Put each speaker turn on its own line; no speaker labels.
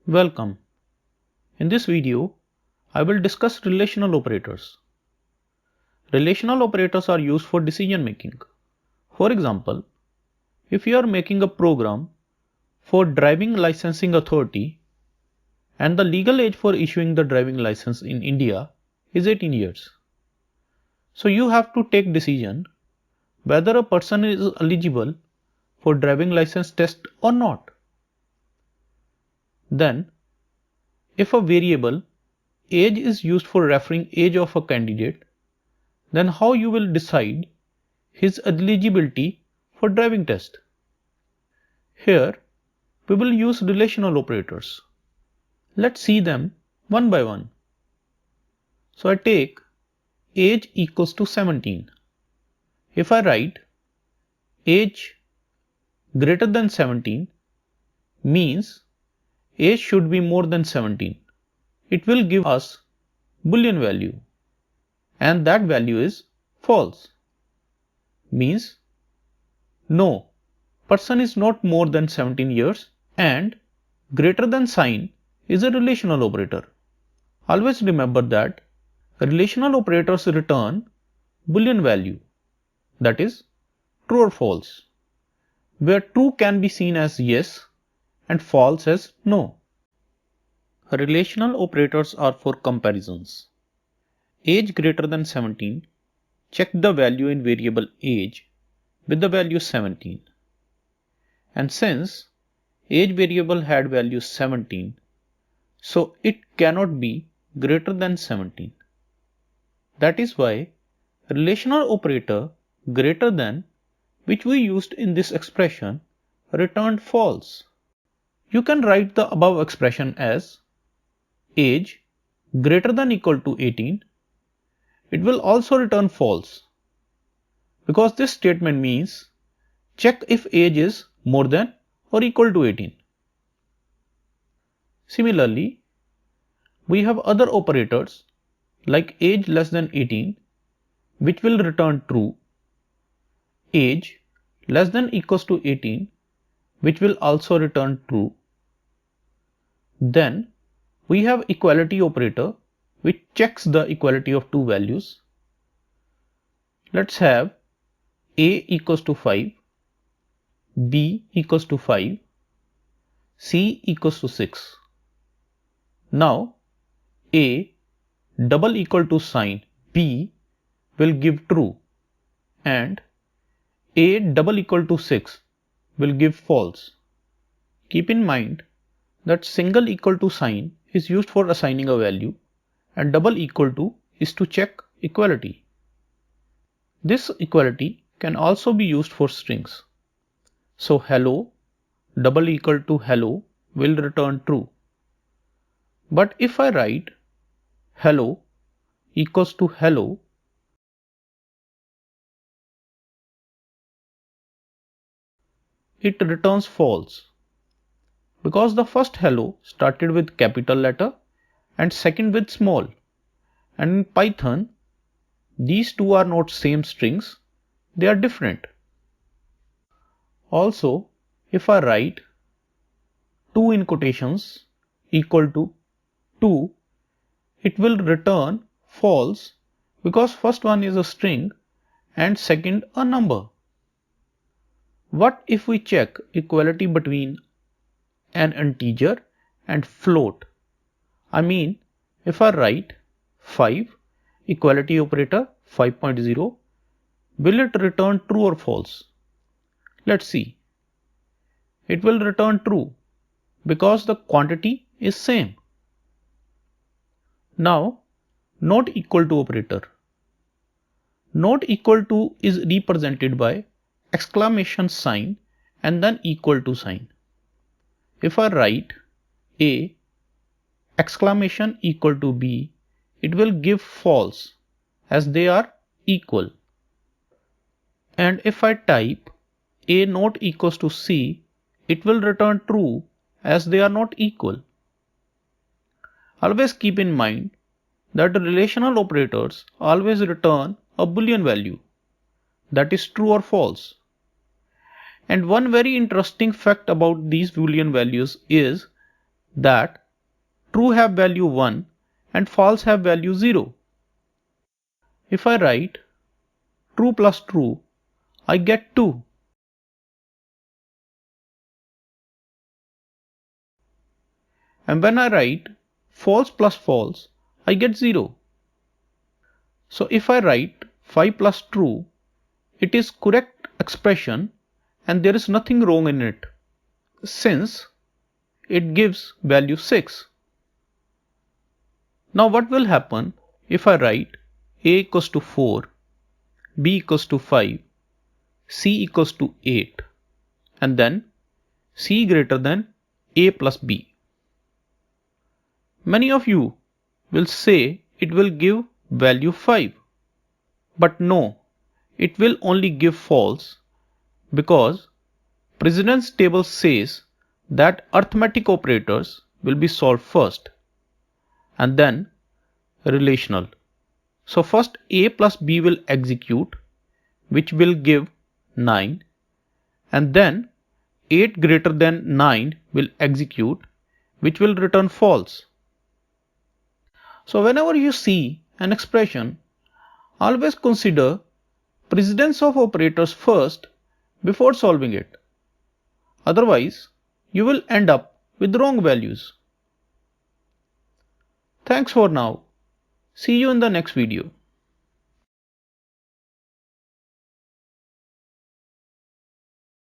Welcome. In this video, I will discuss relational operators. Relational operators are used for decision making. For example, if you are making a program for driving licensing authority and the legal age for issuing the driving license in India is 18 years. So you have to take decision whether a person is eligible for driving license test or not. Then, if a variable age is used for referring age of a candidate, then how you will decide his eligibility for driving test? Here, we will use relational operators. Let's see them one by one. So I take age equals to 17. If I write age greater than 17 means age should be more than 17. It will give us Boolean value, and that value is false. Means no, person is not more than 17 years, and greater than sign is a relational operator. Always remember that relational operators return Boolean value, that is true or false, where true can be seen as yes and false as no. Relational operators are for comparisons. Age greater than 17, check the value in variable age with the value 17. And since age variable had value 17, so it cannot be greater than 17. That is why relational operator greater than, which we used in this expression, returned false. You can write the above expression as age greater than equal to 18. It will also return false, because this statement means check if age is more than or equal to 18. Similarly, we have other operators like age less than 18, which will return true, age less than equals to 18, which will also return true. Then we have equality operator, which checks the equality of two values. Let's have a equals to 5, b equals to 5, c equals to 6. Now a double equal to sign b will give true, and a double equal to 6 will give false. Keep in mind that single equal to sign is used for assigning a value, and double equal to is to check equality. This equality can also be used for strings. So hello double equal to hello will return true. But if I write hello equals to hello, it returns false, because the first hello started with capital letter and second with small, and in Python these two are not same strings, they are different. Also, if I write 2 in quotations equal to 2, it will return false, because first one is a string and second a number. What if we check equality between an integer and float? I mean, if I write 5 equality operator 5.0, will it return true or false? Let's see. It will return true, because the quantity is same. Now, not equal to operator. Not equal to is represented by exclamation sign and then equal to sign. If I write a exclamation equal to b, it will give false, as they are equal. And if I type a not equals to c, it will return true, as they are not equal. Always keep in mind that relational operators always return a Boolean value, that is true or false. And one very interesting fact about these Boolean values is that true have value 1 and false have value 0. If I write true plus true, I get 2. And when I write false plus false, I get 0. So if I write 5 plus true, it is correct expression and there is nothing wrong in it, since it gives value 6. Now what will happen if I write a equals to 4, b equals to 5, c equals to 8, and then c greater than a plus b? Many of you will say it will give value 5. But no, it will only give false, because precedence table says that arithmetic operators will be solved first and then relational. So first a plus b will execute, which will give 9, and then 8 greater than 9 will execute, which will return false. So whenever you see an expression, always consider precedence of operators first before solving it. Otherwise, you will end up with wrong values. Thanks for now. See you in the next video.